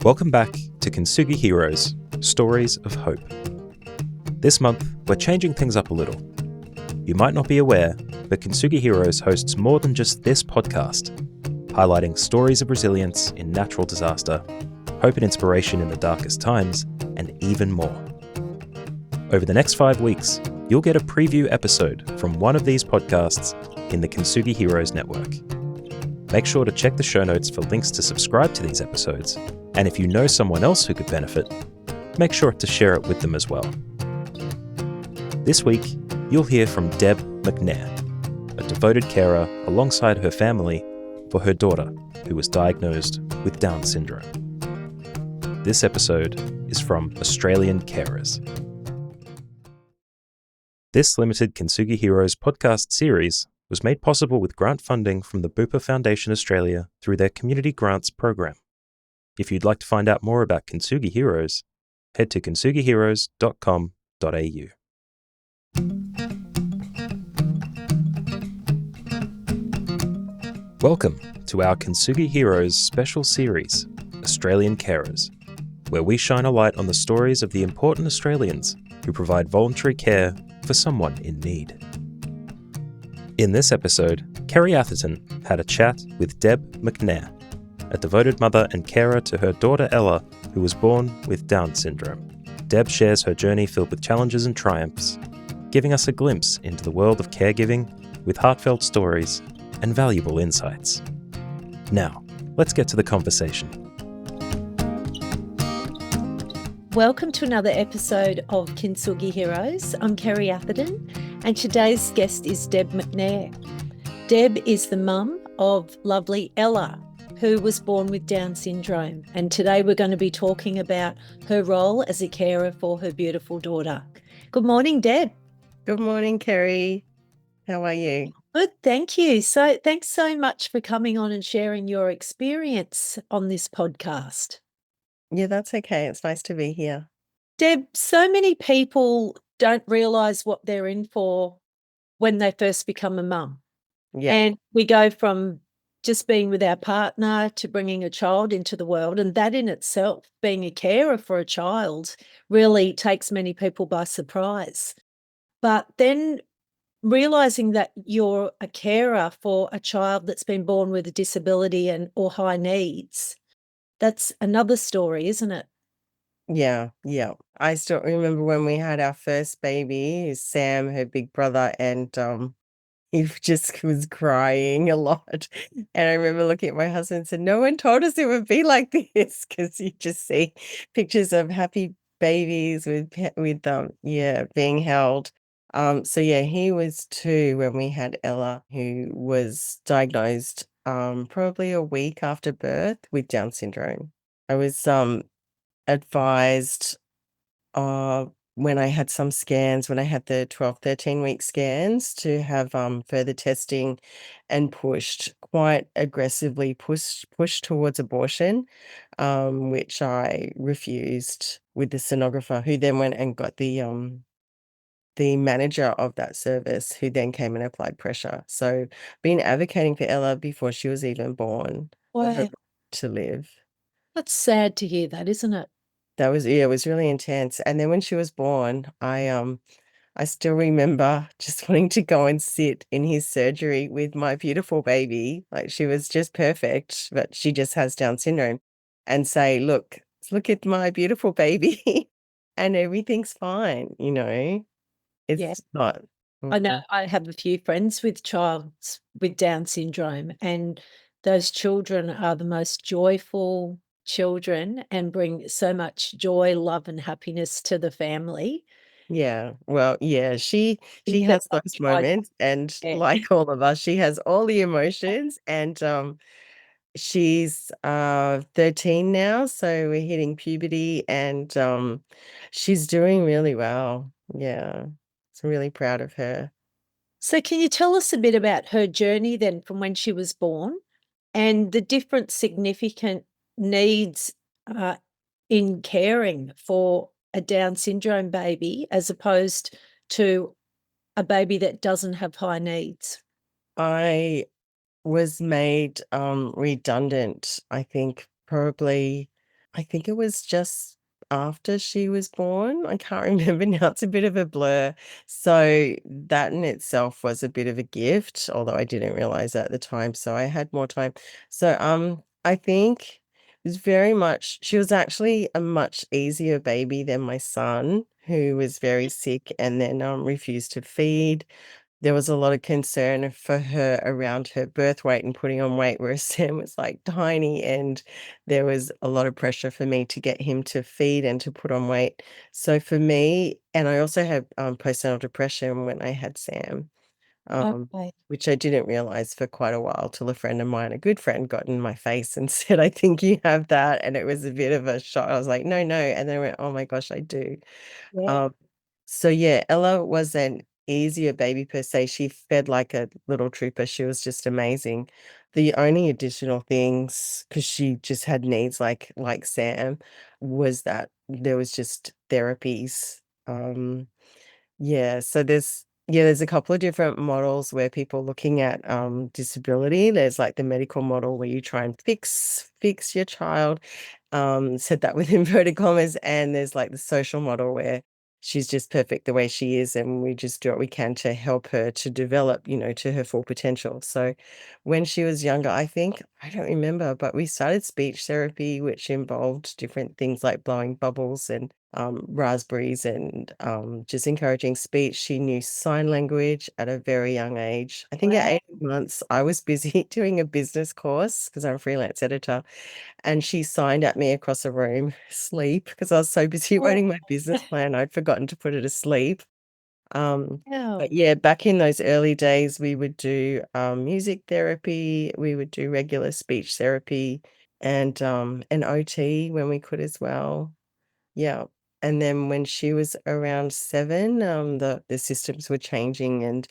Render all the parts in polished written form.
Welcome back to Kintsugi Heroes, Stories of Hope. This month, we're changing things up a little. You might not be aware, but Kintsugi Heroes hosts more than just this podcast, highlighting stories of resilience in natural disaster, hope and inspiration in the darkest times, and even more. Over the next 5 weeks, you'll get a preview episode from one of these podcasts in the Kintsugi Heroes network. Make sure to check the show notes for links to subscribe to these episodes, and if you know someone else who could benefit, make sure to share it with them as well. This week, you'll hear from Deb McNair, a devoted carer alongside her family for her daughter, who was diagnosed with Down syndrome. This episode is from Australian Carers. This limited Kintsugi Heroes podcast series was made possible with grant funding from the Bupa Foundation Australia through their Community Grants program. If you'd like to find out more about Kintsugi Heroes, head to kintsugiheroes.com.au. Welcome to our Kintsugi Heroes special series, Australian Carers, where we shine a light on the stories of the important Australians who provide voluntary care for someone in need. In this episode, Kerry Atherton had a chat with Deb McNair, a devoted mother and carer to her daughter Ella, who was born with Down syndrome. Deb shares her journey filled with challenges and triumphs, giving us a glimpse into the world of caregiving with heartfelt stories and valuable insights. Now, let's get to the conversation. Welcome to another episode of Kintsugi Heroes. I'm Kerry Atherton, and today's guest is Deb McNair. Deb is the mum of lovely Ella, who was born with Down syndrome, and today we're going to be talking about her role as a carer for her beautiful daughter. Good morning, Deb. Good morning, Kerry. How are you? Good, thank you. So thanks so much for coming on and sharing your experience on this podcast. Yeah, that's okay. It's nice to be here. Deb, so many people don't realise what they're in for when they first become a mum. Yeah. And we go from just being with our partner to bringing a child into the world, and that in itself, being a carer for a child, really takes many people by surprise. But then realising that you're a carer for a child that's been born with a disability or high needs, that's another story, isn't it? Yeah. I still remember when we had our first baby, Sam, her big brother, and he just was crying a lot. And I remember looking at my husband and said, "No one told us it would be like this," because you just see pictures of happy babies with being held. So yeah, he was 2 when we had Ella, who was diagnosed probably a week after birth with Down syndrome. I was advised when I had some scans, when I had the 12, 13-week scans, to have further testing, and quite aggressively pushed towards abortion, which I refused with the sonographer, who then went and got the manager of that service, who then came and applied pressure. So been advocating for Ella before she was even born, for her Wow, to live. that's sad to hear that, isn't it? That was it was really intense. And then when she was born, I still remember just wanting to go and sit in his surgery with my beautiful baby. Like, she was just perfect, but she just has Down syndrome, and say, look at my beautiful baby," and everything's fine, you know? Yeah. It's not. I know Mhm. I have a few friends with childs with Down syndrome, and those children are the most joyful children and bring so much joy, love, and happiness to the family. Yeah. Well, yeah, she Think that has must those be hard moments, and to bear. like all of us, she has all the emotions, and she's 13 now, so we're hitting puberty, and she's doing really well. Yeah. So really proud of her. So can you tell us a bit about her journey then from when she was born and the different significant needs uh, in caring for a Down syndrome baby as opposed to a baby that doesn't have high needs? I was made redundant, I think probably I think it was just after she was born. I can't remember now. It's a bit of a blur. So that in itself was a bit of a gift, although I didn't realize that at the time. So I had more time. So I think it was very much she was actually a much easier baby than my son, who was very sick and then refused to feed. There was a lot of concern for her around her birth weight and putting on weight, whereas Sam was, like, tiny, and there was a lot of pressure for me to get him to feed and to put on weight. So for me and I also had, postnatal depression when I had Sam, Okay. which I didn't realize for quite a while till a friend of mine, a good friend, got in my face and said, "I think you have that," and it was a bit of a shock. I was like, "No, no," and then I went, "Oh my gosh, I do." Yeah. Um, so yeah, Ella was an easier baby per se. She fed like a little trooper. She was just amazing. The only additional things, because she just had needs like Sam, was that there was just therapies. Yeah, so there's a couple of different models where people looking at disability. There's like the medical model where you try and fix your child, said that with inverted commas, and there's like the social model where she's just perfect the way she is, and we just do what we can to help her to develop, to her full potential. So when she was younger, I think, I don't remember, but we started speech therapy, which involved different things like blowing bubbles and raspberries and just encouraging speech. She knew sign language at a very young age. I think at Wow. 8 months, I was busy doing a business course because I'm a freelance editor, and she signed at me across a room, sleep, because I was so busy Oh, writing my business plan, I'd forgotten to put her to sleep. But wow. yeah, back in those early days, we would do music therapy, we would do regular speech therapy, and an OT when we could as well. Yeah, and then when she was around 7, the systems were changing, and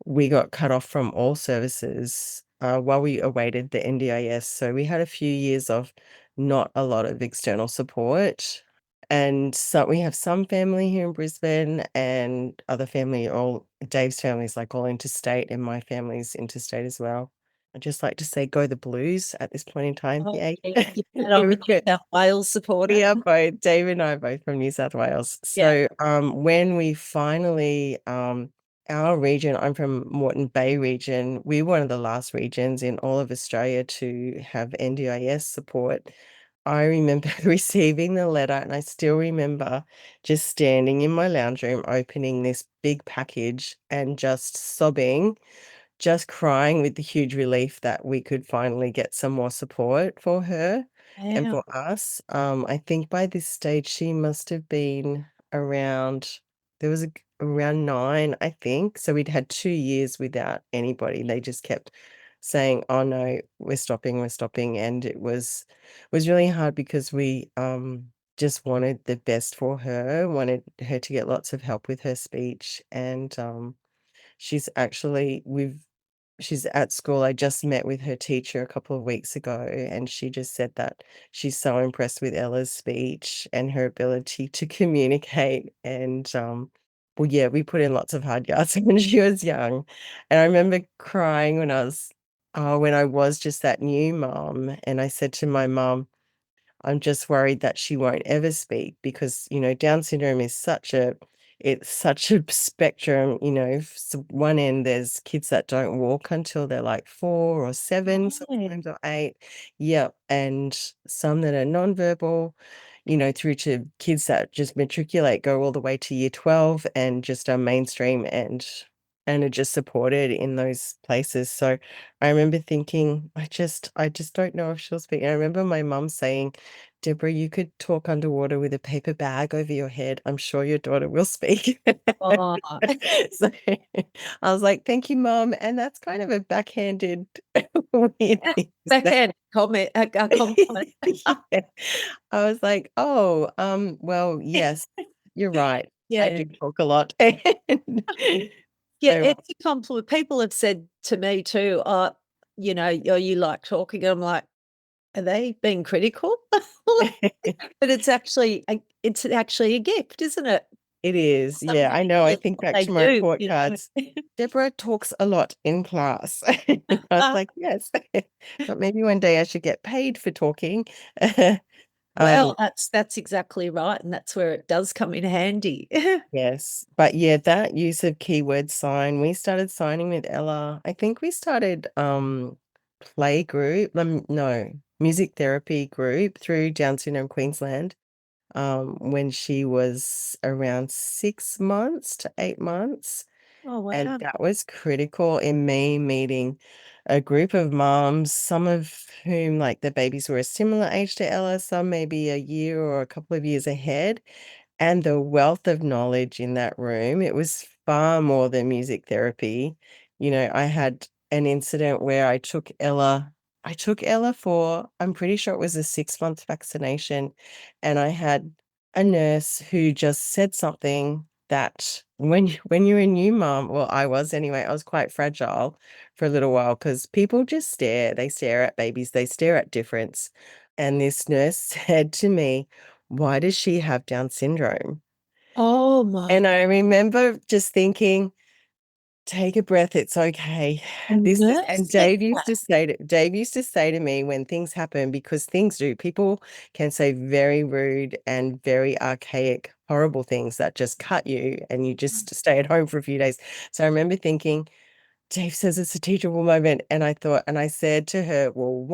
we got cut off from all services, while we awaited the NDIS, so we had a few years of not a lot of external support, and so we have some family here in Brisbane and other family, all Dave's family is, like, all interstate, and my family's interstate as well. I'd just like to say, "Go the Blues," at this point in time, Oh, yay. yeah. And I'm a We've New got South Wales supporter. we are both Dave and I are both from New South Wales. Yeah. So, when we finally, our region, I'm from Moreton Bay region, we're one of the last regions in all of Australia to have NDIS support. I remember receiving the letter, and I still remember just standing in my lounge room, opening this big package and just sobbing, just crying with the huge relief that we could finally get some more support for her and Wow. for us. I think by this stage she must have been around there was around 9, I think. So we'd had 2 years without anybody. They just kept saying, "Oh no, we're stopping, we're stopping." And it was really hard because we just wanted the best for her, wanted her to get lots of help with her speech, and she's actually she's at school. I just met with her teacher a couple of weeks ago, and she just said that she's so impressed with Ella's speech and her ability to communicate. And well, yeah, we put in lots of hard yards when she was young. And I remember crying when I was just that new mom. And I said to my mom, I'm just worried that she won't ever speak because, Down syndrome is it's such a spectrum, one end there's kids that don't walk until they're like 4 or 7 Right. sometimes or 8. Yep, and some that are nonverbal, through to kids that just matriculate, go all the way to year 12 and just are mainstream and are just supported in those places. So I remember thinking, I just don't know if she'll speak. And I remember my mum saying, "Deborah, you could talk underwater with a paper bag over your head. I'm sure your daughter will speak." Oh, So I was like, "Thank you, mum." And that's kind of a backhanded weird thing to say. backhand comment, a compliment. Yeah. I was like, "Oh, well, yes, you're right. I Yeah. do talk a lot." Yeah, So, it's a compliment. People have said to me too, "Oh, you like talking." I'm like, "Are they being critical?" But it's actually a gift, isn't it? it is, Some yeah, I people know, I really think back they to my do, report cards. "Deborah talks a lot in class." I was like, "Yes." But maybe one day I should get paid for talking. Well, that's exactly right, and that's where it does come in handy. Yes. But yeah, that use of keyword sign, we started signing with Ella. I think we started play group, no, music therapy group through Down Syndrome Queensland when she was around 6 months to 8 months. Oh, And wow. that was critical in me meeting a group of moms, some of whom, like, the babies were a similar age to Ella, some maybe a year or a couple of years ahead. And the wealth of knowledge in that room, it was far more than music therapy. You know, I had an incident where I took Ella for, I'm pretty sure it was a 6-month vaccination, and I had a nurse who just said something that when you're a new mom, well, I was anyway, I was quite fragile for a little while because people just stare. They stare at babies, they stare at difference. And this nurse said to me, "Why does she have Down syndrome?" Oh, my. And I remember just thinking, "Take a breath, it's okay." A This is nurse and said Dave used to say to me when things happen, because things do, people can say very rude and very archaic, horrible things that just cut you, and you just stay at home for a few days. So I remember thinking, Dave says it's a teachable moment. And I thought, and I said to her, "Well,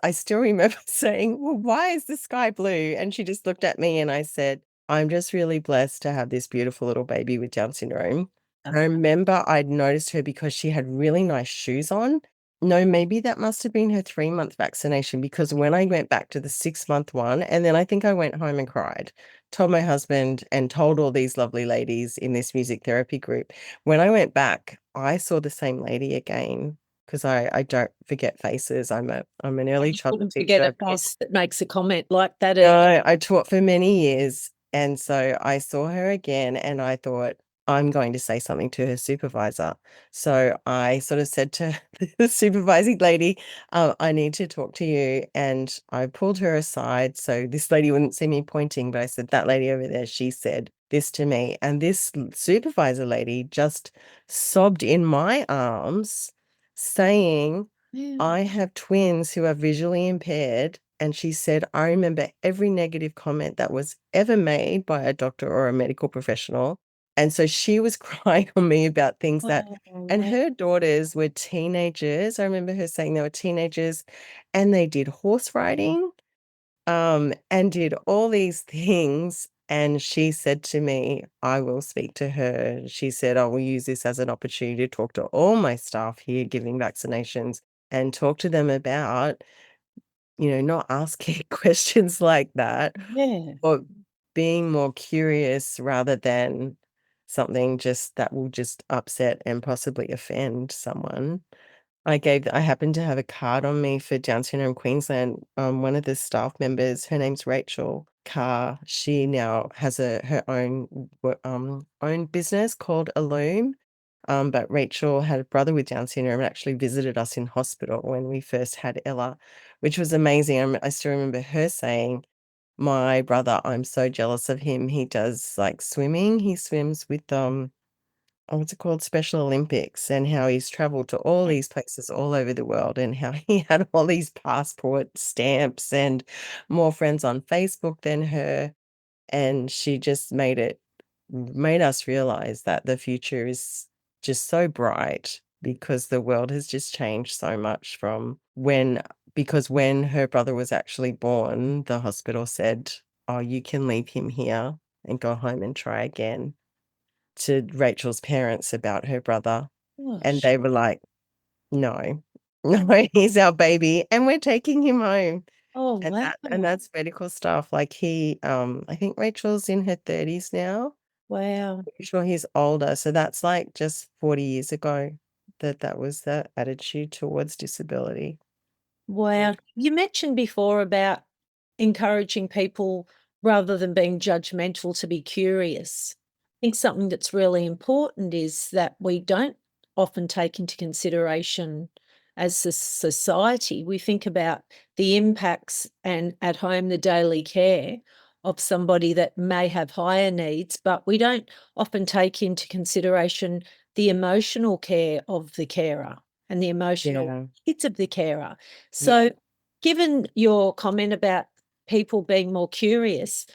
I still remember saying, well, why is the sky blue?" And she just looked at me and I said, "I'm just really blessed to have this beautiful little baby with Down syndrome." And I remember I'd noticed her because she had really nice shoes on. No, maybe that must have been her 3-month vaccination, because when I went back to the 6-month one, and then I think I went home and cried, told my husband and told all these lovely ladies in this music therapy group. When I went back, I saw the same lady again, because I don't forget faces. I'm an early you childhood couldn't forget teacher. a face that makes a comment like that. No, I taught for many years, and so I saw her again, and I thought, "I'm going to say something to her supervisor." So I sort of said to the supervising lady, "I need to talk to you," and I pulled her aside so this lady wouldn't see me pointing, but I said, "That lady over there, she said this to me," and this supervisor lady just sobbed in my arms, saying, Yeah. "I have twins who are visually impaired," and she said, "I remember every negative comment that was ever made by a doctor or a medical professional." And so she was crying on me about things that, Oh, and wow. her daughters were teenagers. I remember her saying they were teenagers, and they did horse riding, and did all these things. And she said to me, "I will speak to her." She said, "I will use this as an opportunity to talk to all my staff here giving vaccinations and talk to them about, not asking questions like that, Yeah. or being more curious rather than something just that will just upset and possibly offend someone." I happened to have a card on me for Down Syndrome Queensland. One of the staff members, her name's Rachel Carr. She now has her own business called Illume. But Rachel had a brother with Down syndrome and actually visited us in hospital when we first had Ella, which was amazing. I still remember her saying, "My brother, I'm so jealous of him. He does like swimming. He swims with what's it called? Special Olympics, and how he's traveled to all these places all over the world, and how he had all these passport stamps and more friends on Facebook than her." And she just made us realize that the future is just so bright, because the world has just changed so much from when her brother was actually born, the hospital said, "Oh, you can leave him here and go home and try again," to Rachel's parents about her brother. And Gosh. they were like, "No, no, he's our baby and we're taking him home." Oh, And wow. that's medical stuff. Like, I think Rachel's in her 30s now. Wow. Pretty sure he's older, so that's, like, just 40 years ago that was the attitude towards disability. Wow. You mentioned before about encouraging people rather than being judgmental to be curious. I think something that's really important is that we don't often take into consideration as a society. We think about the impacts and at home the daily care of somebody that may have higher needs, but we don't often take into consideration the emotional care of the carer and the emotional Yeah. needs of the carer. Yeah. So given your comment about people being more curious.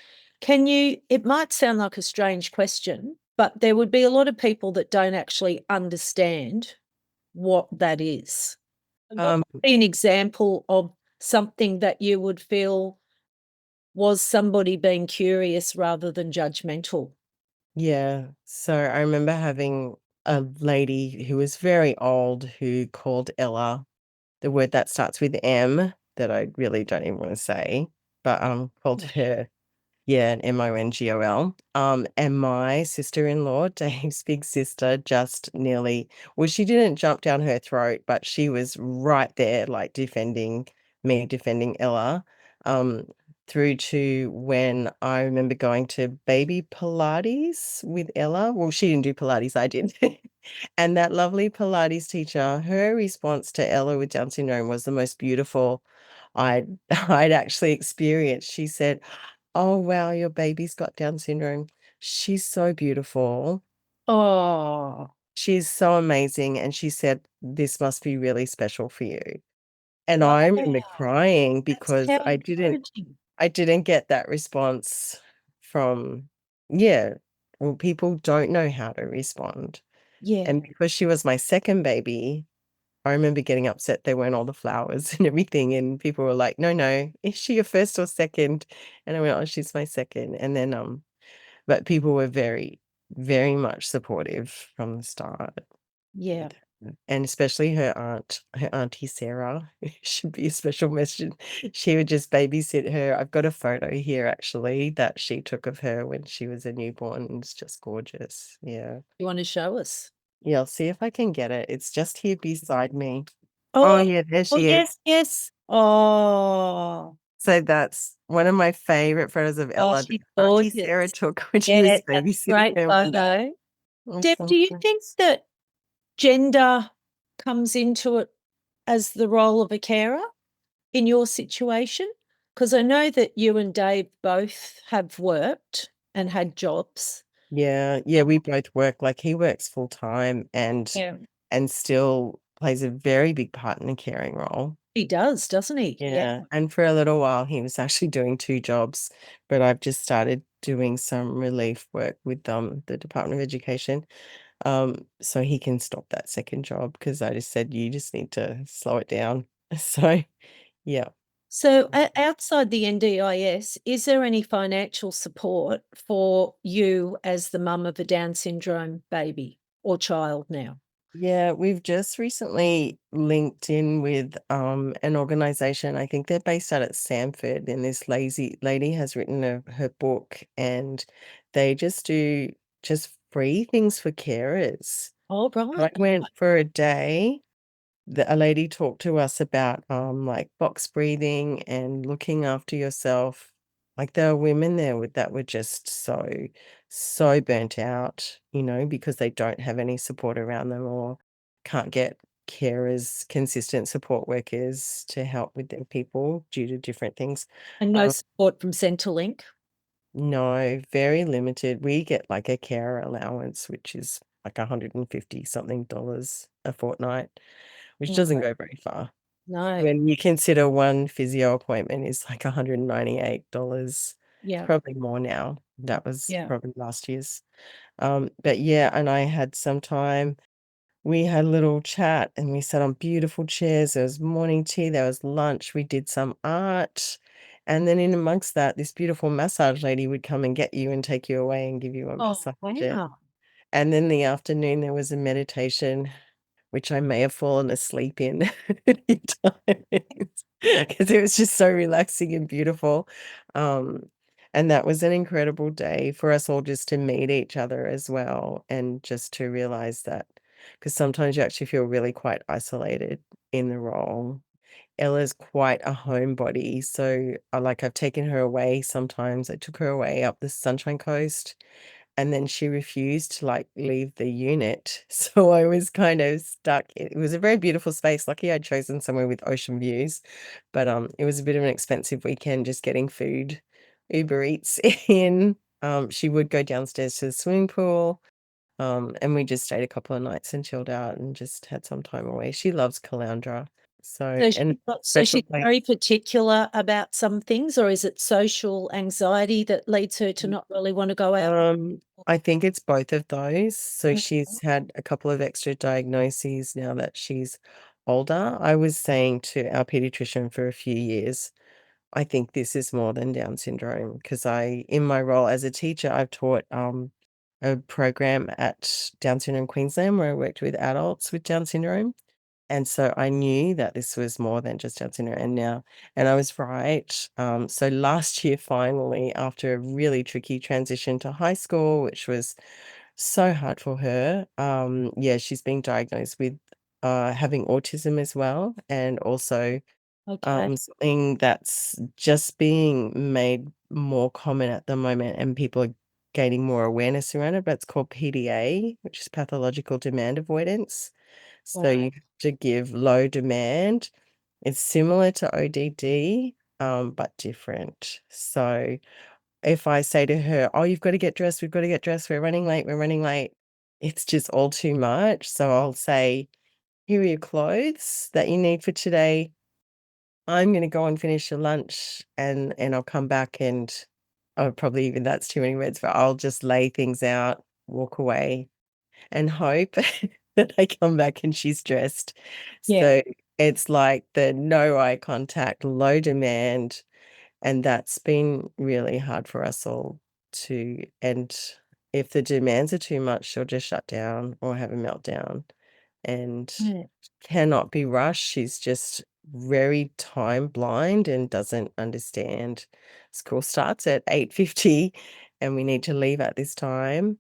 It might sound like a strange question, but there would be a lot of people that don't actually understand what that is. What would be an example of something that you would feel was somebody being curious rather than judgmental? Yeah. So I remember having a lady who was very old who called Ella the word that starts with M that I really don't even want to say, but called her, yeah, an MONGOL. And my sister-in-law, Dave's big sister, just nearly, well, she didn't jump down her throat, but she was right there, like defending me, defending Ella. Through to when I remember going to baby Pilates with Ella. Well, she didn't do Pilates, I did. And that lovely Pilates teacher, her response to Ella with Down syndrome was the most beautiful I'd I'd actually experienced. She said, "Oh, wow, your baby's got Down syndrome. She's so beautiful. Oh, She's so amazing." And she said, "This must be really special for you." And wow, I remember crying that's because how encouraging. I didn't get that response from, yeah, well, people don't know how to respond. Yeah, And because she was my second baby, I remember getting upset there weren't all the flowers and everything, and people were like, "No, no, is she your first or second?" And I went, "Oh, she's my second." And then, but people were very, very much supportive from the start. yeah. And especially her auntie Sarah, should be a special mention. She would just babysit her. I've got a photo here actually that she took of her when she was a newborn, and it's just gorgeous. Yeah. You want to show us? Yeah, I'll see if I can get it. It's just here beside me. Oh Oh, yeah, there oh, she is. yes, yes. Oh, So that's one of my favorite photos of Ella that she's Auntie gorgeous. Sarah took when she was Yeah, that's a babysitting great her one day. photo. Deb, do you Awesome. think that gender comes into it as the role of a carer in your situation? Because I know that you and Dave both have worked and had jobs. Yeah, we both work. Like he works full time Yeah. and still plays a very big part in the caring role. He does, doesn't he? Yeah. And for a little while he was actually doing two jobs, but I've just started doing some relief work with the Department of Education. So he can stop that second job because I just said you just need to slow it down. So yeah. So outside the NDIS, is there any financial support for you as the mum of a Down syndrome baby or child now? Yeah, we've just recently linked in with an organization. I think they're based out at Samford, and this lazy lady has written her book, and they just do just free things for carers. Oh, I right. went for a day. A lady talked to us about like box breathing and looking after yourself. Like there are women there that were just so burnt out, because they don't have any support around them or can't get carers, consistent support workers to help with their people due to different things. And no Um, support from Centrelink? no, very limited. We get like a carer allowance, which is like 150 something dollars a fortnight, which doesn't go very far. No. When you consider one physio appointment is like $198, Yeah. probably more now. That was Yeah. probably last year's. But yeah, and I had some time. We had a little chat and we sat on beautiful chairs. There was morning tea, there was lunch, we did some art. And then in amongst that, this beautiful massage lady would come and get you and take you away and give you a Oh, massage. wow. And then the afternoon there was a meditation, which I may have fallen asleep in a few times because it was just so relaxing and beautiful. Um, and that was an incredible day for us all just to meet each other as well, and just to realize that, because sometimes you actually feel really quite isolated in the role. Ella's quite a homebody, so I've taken her away sometimes. I took her away up the Sunshine Coast, and then she refused to leave the unit. So I was kind of stuck. It was a very beautiful space. Lucky I'd chosen somewhere with ocean views, but it was a bit of an expensive weekend just getting food, Uber Eats in. She would go downstairs to the swimming pool. And we just stayed a couple of nights and chilled out and just had some time away. She loves Caloundra. So, So and so special she's place. very particular about some things, or is it social anxiety that leads her to not really want to go out? I think it's both of those. So Okay. she's had a couple of extra diagnoses now that she's older. I was saying to our pediatrician for a few years, I think this is more than Down syndrome because in my role as a teacher, I've taught a program at Down Syndrome Queensland where I worked with adults with Down syndrome. And so I knew that this was more than just Down syndrome, and I was right. So last year, finally, after a really tricky transition to high school, which was so hard for her, yeah, she's been diagnosed with having autism as well, and also Okay. something that's just being made more common at the moment, and people are gaining more awareness around it, but it's called PDA, which is pathological demand avoidance. So Right. you have to give low demand. It's similar to ODD, but different. So if I say to her, "Oh, you've got to get dressed, we've got to get dressed, we're running late," it's just all too much. So I'll say, "Here are your clothes that you need for today. I'm gonna go and finish your lunch and I'll come back and," oh, probably even that's too many words, but I'll just lay things out, walk away, and hope that I come back and she's dressed. Yeah. So it's like the no eye contact, low demand, and that's been really hard for us all to. And if the demands are too much, she'll just shut down or have a meltdown and Yeah. cannot be rushed. She's just very time blind and doesn't understand. School starts at 8:50 and we need to leave at this time.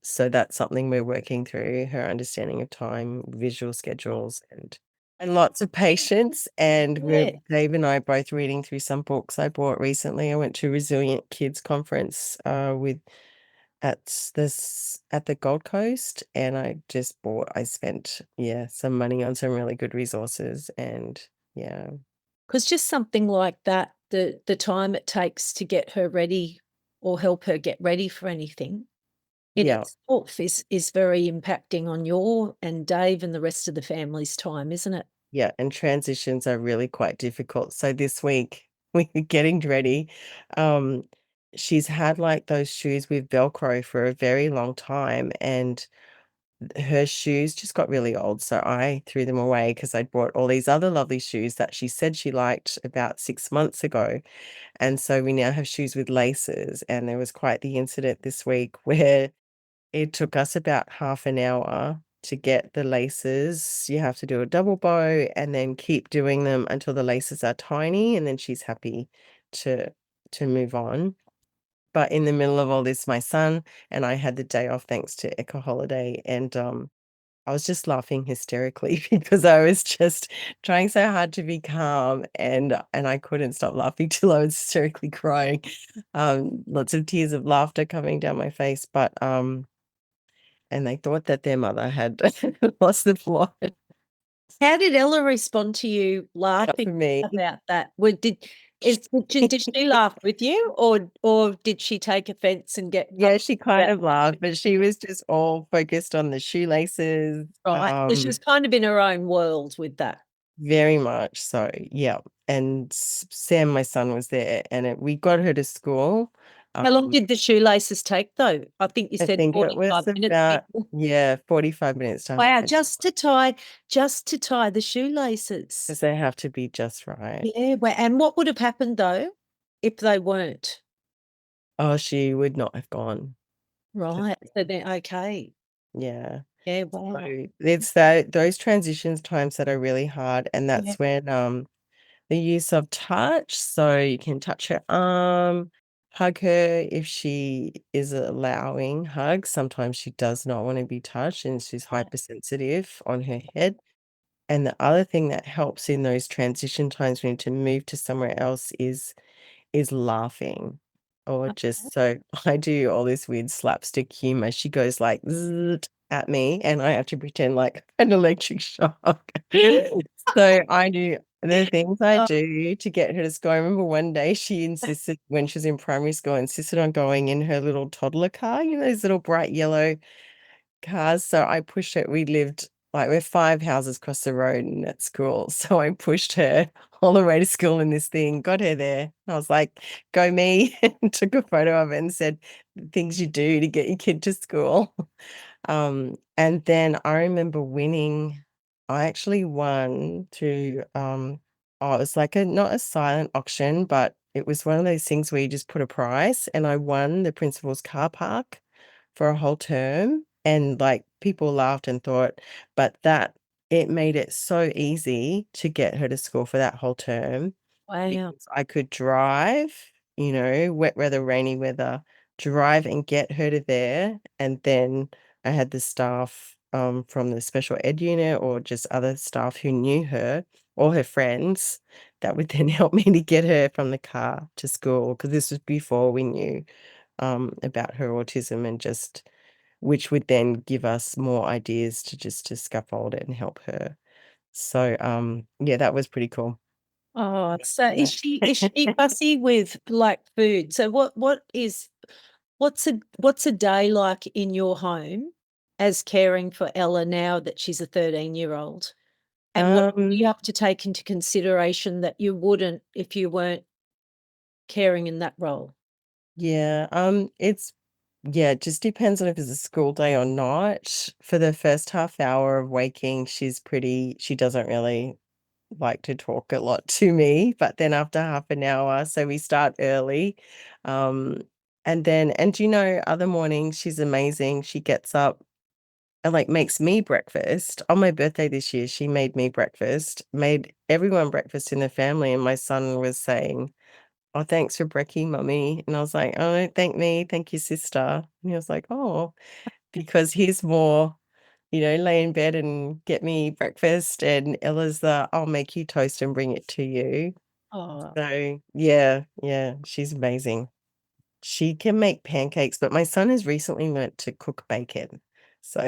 So that's something we're working through, her understanding of time, visual schedules and lots of patience. And Yeah. Dave and I both reading through some books I bought recently. I went to Resilient Kids Conference with at the Gold Coast, and I spent, yeah, some money on some really good resources and yeah. Because just something like that, the time it takes to get her ready or help her get ready for anything in Yeah, itself is very impacting on your and Dave and the rest of the family's time, isn't it? yeah, and transitions are really quite difficult. So this week, we're getting ready. Um, she's had, like, those shoes with Velcro for a very long time, and her shoes just got really old, so I threw them away because 'cause I'd bought all these other lovely shoes that she said she liked about 6 months ago. And so we now have shoes with laces, and there was quite the incident this week where it took us about half an hour to get the laces. You have to do a double bow and then keep doing them until the laces are tiny, and then she's happy to move on. But in the middle of all this, my son and I had the day off thanks to Eco Holiday, and, I was just laughing hysterically because I was just trying so hard to be calm and I couldn't stop laughing till I was hysterically crying. Lots of tears of laughter coming down my face, but, and they thought that their mother had lost the plot. How did Ella respond to you Not laughing for me. about that? Did she laugh with you, or did she take offense and get Yeah, she kind upset? of laughed, but she was just all focused on the shoelaces, Right. So she was kind of in her own world with that. very much so, yeah. And Sam, my son, was there, and we got her to school. How long Um, did the shoelaces take, though? I think you I said think it 45 was minutes. about, yeah, 45 minutes to Wow, half just to tie the shoelaces. because they have to be just right. Yeah, well, and what would have happened, though, if they weren't? Oh, she would not have gone. Right, so then okay. Yeah. Yeah, wow. So it's those transitions times that are really hard, and Yeah, that's when, the use of touch, so you can touch her arm, hug her if she is allowing hugs. Sometimes she does not wanna be touched, and she's right. hypersensitive on her head. And the other thing that helps in those transition times when to move to somewhere else is laughing or Okay. just so I do all this weird slapstick humor. She goes like "Zzzt" at me and I have to pretend like an electric shock. So I do the things I Oh, do to get her to school. I remember one day she insisted when she was in primary school, insisted on going in her little toddler car, those little bright yellow cars. So I pushed it. We lived like we're 5 houses across the road and at school. So I pushed her all the way to school in this thing, got her there. I was like, go me, and took a photo of it and said, things you do to get your kid to school. And then I remember winning. I actually won through, it was like not a silent auction, but it was one of those things where you just put a price, and I won the principal's car park for a whole term. And like people laughed and thought, but it made it so easy to get her to school for that whole term Wow. because I could drive, wet weather, rainy weather, drive and get her to there. And then I had the staff from the special ed unit or just other staff who knew her or her friends that would then help me to get her from the car to school, because this was before we knew about her autism, and just which would then give us more ideas to scaffold it and help her. So yeah, that was pretty cool. Oh, so Yeah. is she fussy with like food? So what's a day like in your home as caring for Ella now that she's a 13-year-old? And what do you have to take into consideration that you wouldn't if you weren't caring in that role? Yeah, it just depends on if it's a school day or not. For the first half hour of waking, she doesn't really like to talk a lot to me, but then after half an hour, so we start early. Um, other mornings she's amazing. She gets up and like makes me breakfast. On my birthday this year, she made me breakfast, made everyone breakfast in the family, and my son was saying, "Oh, thanks for brekkie, mummy." And I was like, "Oh, don't thank me, thank your sister." And he was like, "Oh," because he's more, lay in bed and get me breakfast, and Ella's "I'll make you toast and bring it to you." Oh, So yeah, she's amazing. She can make pancakes, but my son has recently learnt to cook bacon. So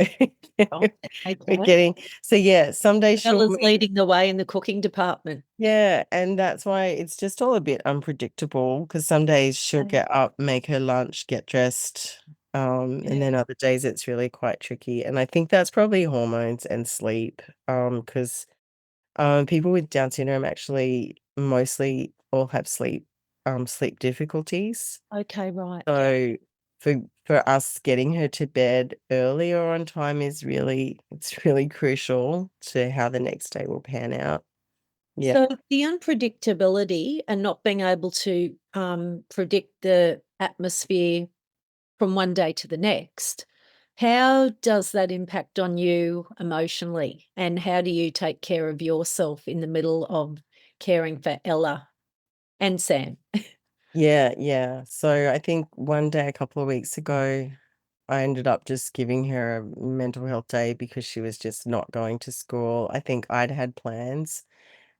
oh, we're okay. getting yeah, some days she'll Ella's leading the way in the cooking department. yeah, and that's why it's just all a bit unpredictable, because some days she'll get up, make her lunch, get dressed, and then other days it's really quite tricky. And I think that's probably hormones and sleep, because people with Down syndrome actually mostly all have sleep difficulties. Okay, right. So for us, getting her to bed earlier on time it's really crucial to how the next day will pan out. Yeah. So the unpredictability and not being able to predict the atmosphere from one day to the next, how does that impact on you emotionally? And how do you take care of yourself in the middle of caring for Ella and Sam? Yeah. So I think one day a couple of weeks ago, I ended up just giving her a mental health day because she was just not going to school. I think I'd had plans,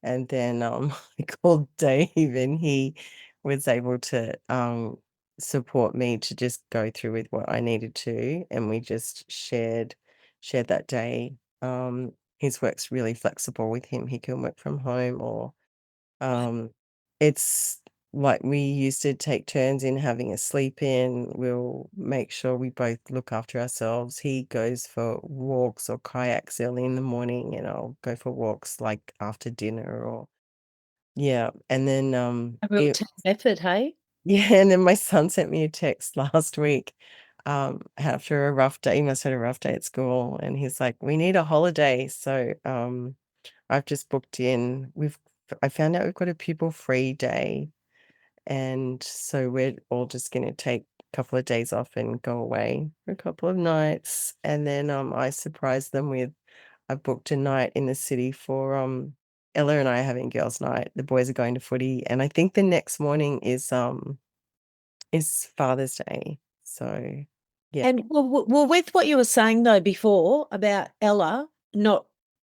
and then I called Dave, and he was able to support me to just go through with what I needed to, and we just shared that day. His work's really flexible with him. He can work from home, or um, it's like we used to take turns in having a sleep in. We'll make sure we both look after ourselves. He goes for walks or kayaks early in the morning, and I'll go for walks like after dinner, or yeah. And then A real team effort, hey? yeah, and then my son sent me a text last week after a rough day. He must have had a rough day at school, and he's like, "We need a holiday." So I've just booked in. I found out we've got a pupil free day, and so we're all just going to take a couple of days off and go away for a couple of nights. And then I surprised them with I booked a night in the city for Ella and I are having girls' night. The boys are going to footy, and I think the next morning is Father's Day. So yeah. And well, with what you were saying though before about Ella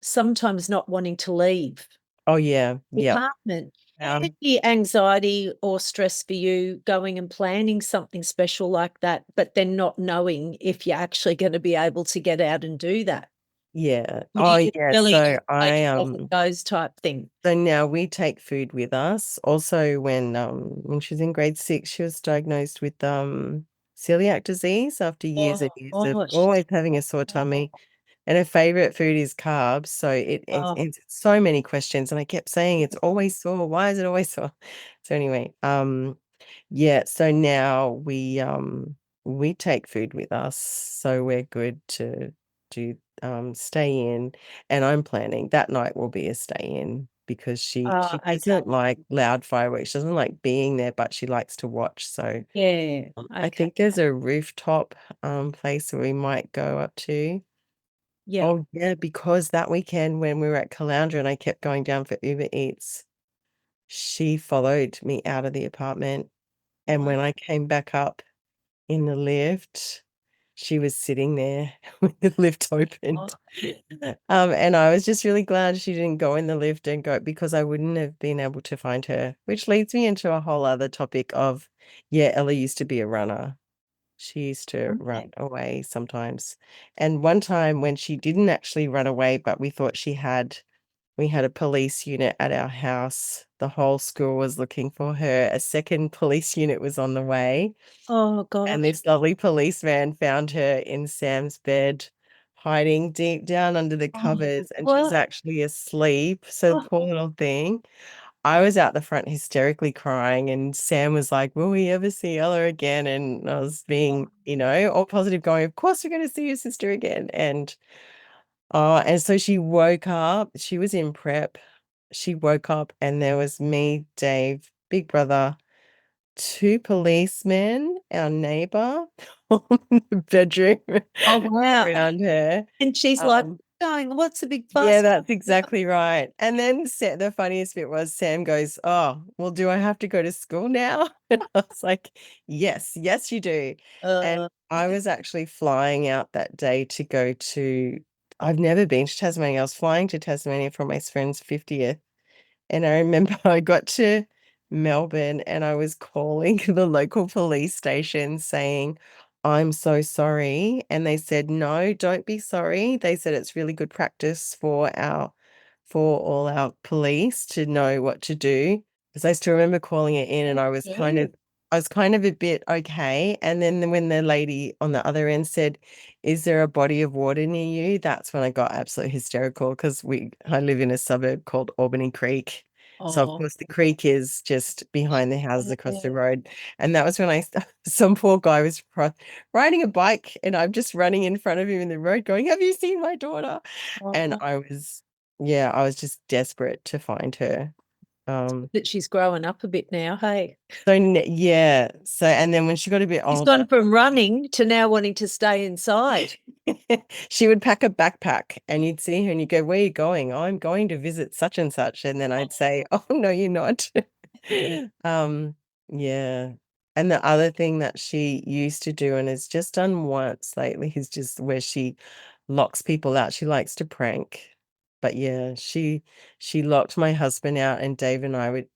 sometimes not wanting to leave Oh yeah, the yeah. apartment, how the anxiety or stress for you going and planning something special like that, but then not knowing if you're actually going to be able to get out and do that? Yeah. Or do Oh you yeah. really So just take it off it goes type thing? so now we take food with us. Also, when she was in grade 6, she was diagnosed with celiac disease after years Oh and years of gosh. always having a sore tummy. And her favorite food is carbs. So it's Oh, answered so many questions. And I kept saying, it's always sore. Why is it always sore? So anyway, yeah, so now we take food with us. So we're good to do stay in. And I'm planning that night will be a stay in because she okay. doesn't like loud fireworks. She doesn't like being there, but she likes to watch. So Yeah. I Okay. think there's a rooftop place where we might go up to. Yeah. Oh yeah, because that weekend when we were at Caloundra and I kept going down for Uber Eats, she followed me out of the apartment. And when I came back up in the lift, she was sitting there with the lift opened. And I was just really glad she didn't go in the lift and go because I wouldn't have been able to find her, which leads me into a whole other topic of, yeah, Ella used to be a runner. She used to run Okay. away sometimes. And one time when she didn't actually run away, but we thought we had a police unit at our house. The whole school was looking for her. A second police unit was on the way. Oh And gosh. this lovely policeman found her in Sam's bed, hiding deep down under the Oh, covers, and she's what? actually asleep. So Oh, poor little thing. I was out the front hysterically crying, and Sam was like, "Will we ever see Ella again?" And I was being, all positive, going, "Of course we're going to see your sister again." And so she woke up. She was in prep. She woke up, and there was me, Dave, big brother, two policemen, our neighbor, on the bedroom oh wow. around her. And she's like Um, going, what's the big yeah, fuss? that's exactly right. And then the funniest bit was Sam goes, "Oh, well, do I have to go to school now?" And I was like, "Yes, yes, you do." And Uh, I was actually flying out that day to go to, I've never been to Tasmania. I was flying to Tasmania for my friend's 50th. And I remember I got to Melbourne and I was calling the local police station saying, "I'm so sorry." And they said, "No, don't be sorry." They said it's really good practice for all our police to know what to do. Because I still remember calling it in and yeah. I was kind of a bit okay. And then when the lady on the other end said, "Is there a body of water near you?" That's when I got absolutely hysterical because I live in a suburb called Albany Creek. So of Oh, course the creek is just behind the houses across the yeah. road. And that was when some poor guy was riding a bike and I'm just running in front of him in the road going, "Have you seen my daughter?" And Oh, I was just desperate to find her. Um, that she's growing up a bit now. Hey, yeah. So, and then when she got a bit she's older, gone from running to now wanting to stay inside. she would pack a backpack and you'd see her and you'd go, "Where are you going?" "Oh, I'm going to visit such and such." And then I'd say, "Oh, no, you're not." Um, yeah. And the other thing that she used to do and has just done once lately is just where she locks people out. She likes to prank. But yeah, she locked my husband out and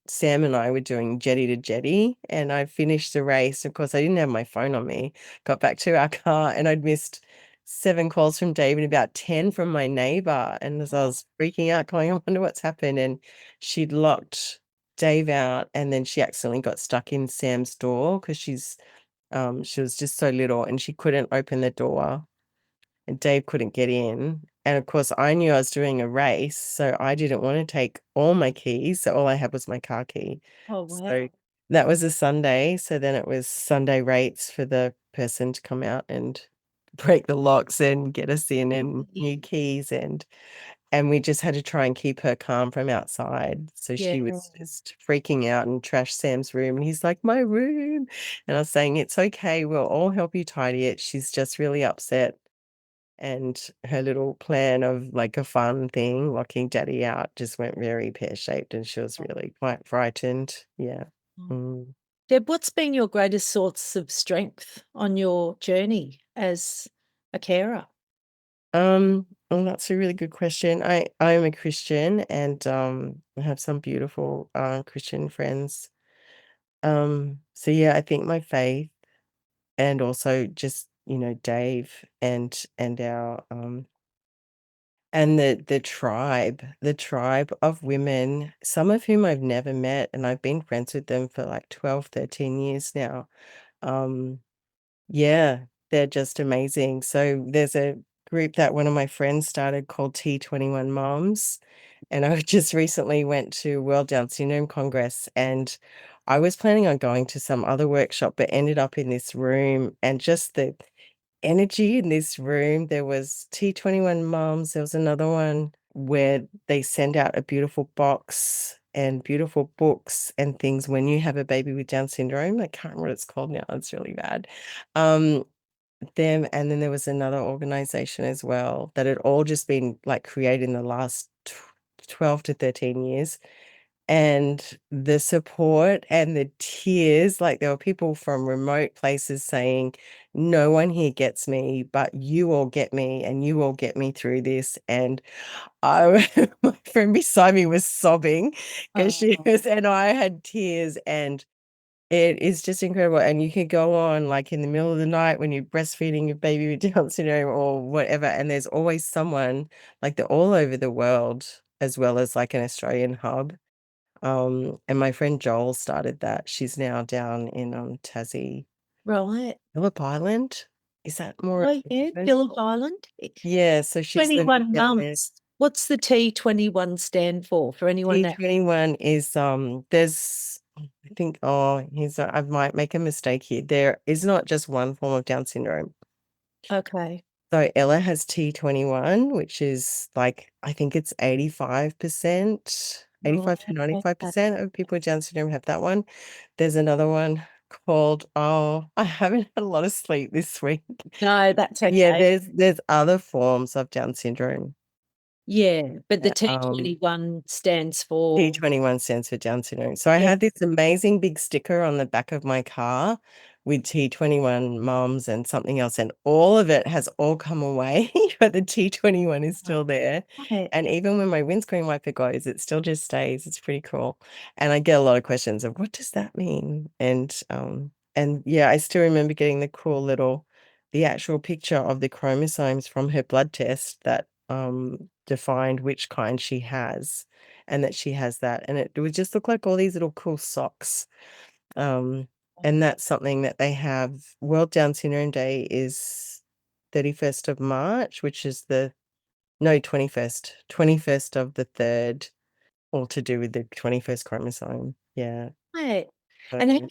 Sam and I were doing jetty to jetty and I finished the race. Of course, I didn't have my phone on me. Got back to our car and I'd missed 7 calls from Dave and about 10 from my neighbor. And as I was freaking out, going, "I wonder what's happened." And she'd locked Dave out and then she accidentally got stuck in Sam's door because she was just so little and she couldn't open the door and Dave couldn't get in. And of course, I knew I was doing a race, so I didn't want to take all my keys. So all I had was my car key. Oh, wow. So that was a Sunday. So then it was Sunday rates for the person to come out and break the locks and get us in and new keys and we just had to try and keep her calm from outside. So Yeah. she was just freaking out and trashed Sam's room. And he's like, "My room." And I was saying, "It's okay. We'll all help you tidy it. She's just really upset." And her little plan of like a fun thing, locking Daddy out, just went very pear-shaped and she was really quite frightened. Yeah. Mm. Deb, what's been your greatest source of strength on your journey as a carer? Well, that's a really good question. I'm a Christian and I have some beautiful Christian friends. So yeah, I think my faith and also just, Dave and our and the tribe of women, some of whom I've never met, and I've been friends with them for like 12, 13 years now. Um, yeah, they're just amazing. So group that one of my friends started called T21 Moms. And I just recently went to World Down Syndrome Congress, and I was planning on going to some other workshop, but ended up in this room, and just the energy in this room. There was T21 Moms. There was another one where they send out a beautiful box and beautiful books and things when you have a baby with Down syndrome. I can't remember what it's called now. It's really bad. Them, and then there was another organization as well that had all just been like created in the last 12 to 13 years. And the support and the tears, like there were people from remote places saying, no one here gets me, but you all get me, and you all get me through this. And I, my friend beside me was sobbing because she Oh, was, and I had tears, and it is just incredible. And you could go on like in the middle of the night when you're breastfeeding your baby with Down syndrome or whatever, and there's always someone, like they're all over the world, as well as like an Australian hub. And my friend Joel started that. She's now down in Tassie, right. Phillip Island. Is that more? Oh, yeah, Phillip Island. Yeah, so she's living 21 down there. months. What's the T21 stand for anyone that? T21 is there's, I think, I might make a mistake here. There is not just one form of Down syndrome. Okay. So Ella has T21, which is like, I think it's 85%, 85 to 95% of people with Down syndrome have that one. There's another one called, I haven't had a lot of sleep this week. No, that's Yeah, okay. there's other forms of Down syndrome. Yeah, but the Um, T21 stands for. T21 stands for Down syndrome. So I Yeah. had this amazing big sticker on the back of my car with T21 moms and something else, and all of it has all come away, but the T21 is still there. Right. And even when my windscreen wiper goes, it still just stays. It's pretty cool. And I get a lot of questions of what does that mean? And yeah, I still remember getting the actual picture of the chromosomes from her blood test that defined which kind she has, and that she has that. And it would just look like all these little cool socks. And that's something that they have. World Down Syndrome Day is 31st of March, which is 21st of the 3rd, all to do with the 21st chromosome. Yeah. Right. So, And having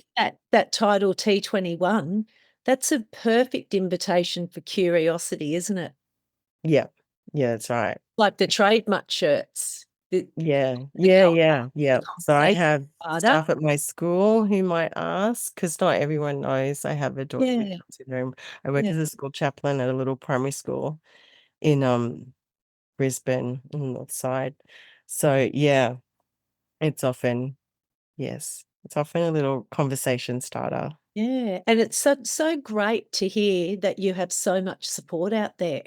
that title T21, that's a perfect invitation for curiosity, isn't it? yeah. Yeah, that's right. Like the trademark shirts. Yeah. So I Conversation have starter. staff at my school who might ask, because not everyone knows I have a daughter with Yeah. Down syndrome. I work Yeah. as a school chaplain at a little primary school in Brisbane on the north side. So yeah, it's often it's often a little conversation starter. Yeah. And it's so great to hear that you have so much support out there.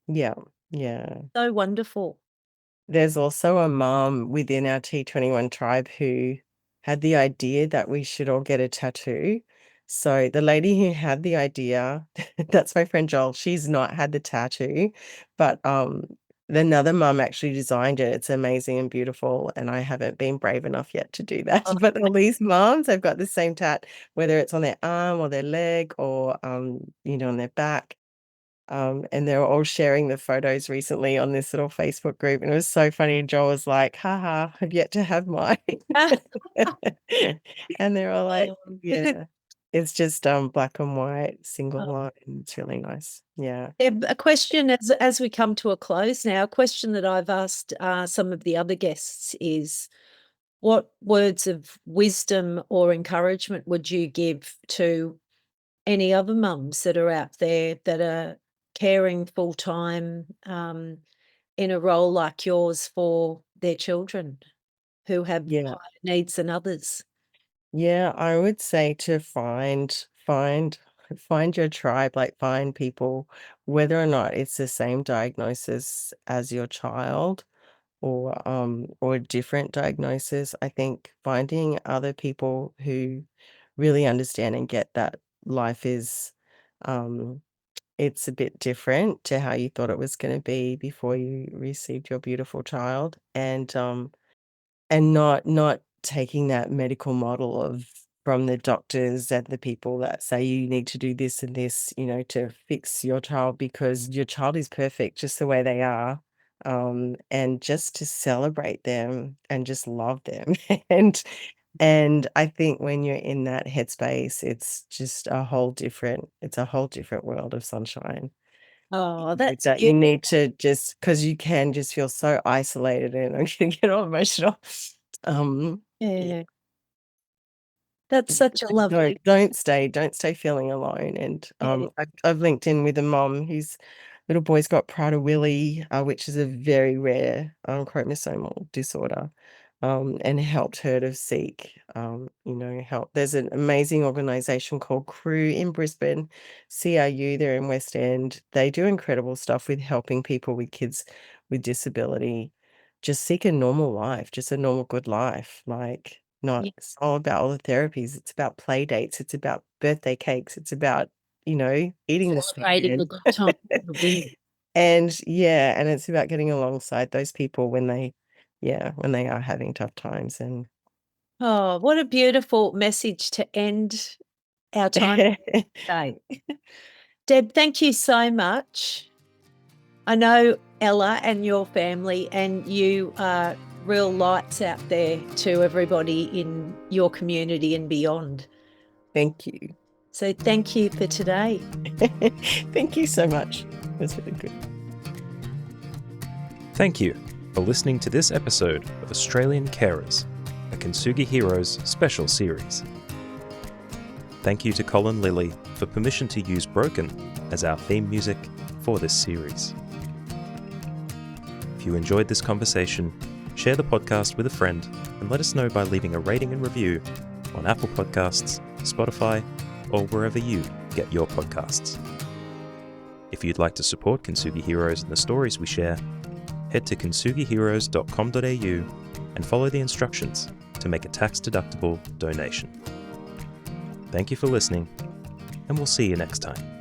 Yeah, yeah. So wonderful. There's also a mom within our T21 tribe who had the idea that we should all get a tattoo. So the lady who had the idea, that's my friend Joel, she's not had the tattoo, but another mum actually designed it. It's amazing and beautiful, and I haven't been brave enough yet to do that. Oh, But all these mums have got the same tat, whether it's on their arm or their leg or on their back. And they were all sharing the photos recently on this little Facebook group, and it was so funny. Joel was like, haha, I've yet to have mine. And they're all like, yeah, it's just black and white, single line. It's really nice. Yeah. A question as we come to a close now, a question that I've asked some of the other guests is, what words of wisdom or encouragement would you give to any other mums that are out there that are caring full time in a role like yours for their children who have Yeah. higher needs than others? Yeah, I would say to find your tribe, like find people, whether or not it's the same diagnosis as your child or a different diagnosis. I think finding other people who really understand and get that life is um it's a bit different to how you thought it was going to be before you received your beautiful child, and not taking that medical model of from the doctors and the people that say you need to do this and this, to fix your child, because your child is perfect just the way they are. And just to celebrate them and just love them. And I think when you're in that headspace, it's just it's a whole different world of sunshine. Oh, that's That you beautiful. need to just, because you can just feel so isolated, and I'm gonna get all emotional. Yeah. Yeah. That's such a lovely. Don't stay feeling alone. And Yeah. I've linked in with a mom whose little boy's got Prader-Willi, which is a very rare chromosomal disorder, and helped her to seek help. There's an amazing organization called CRU in Brisbane, CRU. They're in West End. They do incredible stuff with helping people with kids with disability just seek a normal life, just a normal good life. Like, not Yeah. it's all about all the therapies. It's about play dates. It's about birthday cakes. It's about, eating the sweet Celebrating bread. the good time. And yeah, and it's about getting alongside those people when they are having tough times. And Oh, what a beautiful message to end our time today. Deb, thank you so much. I know Ella and your family and you are real lights out there to everybody in your community and beyond. Thank you. So thank you for today. Thank you so much. It was really good. Thank you for listening to this episode of Australian Carers, a Kintsugi Heroes special series. Thank you to Colin Lilly for permission to use Broken as our theme music for this series. If you enjoyed this conversation, share the podcast with a friend and let us know by leaving a rating and review on Apple Podcasts, Spotify, or wherever you get your podcasts. If you'd like to support Kintsugi Heroes and the stories we share, head to kintsugiheroes.com.au and follow the instructions to make a tax-deductible donation. Thank you for listening, and we'll see you next time.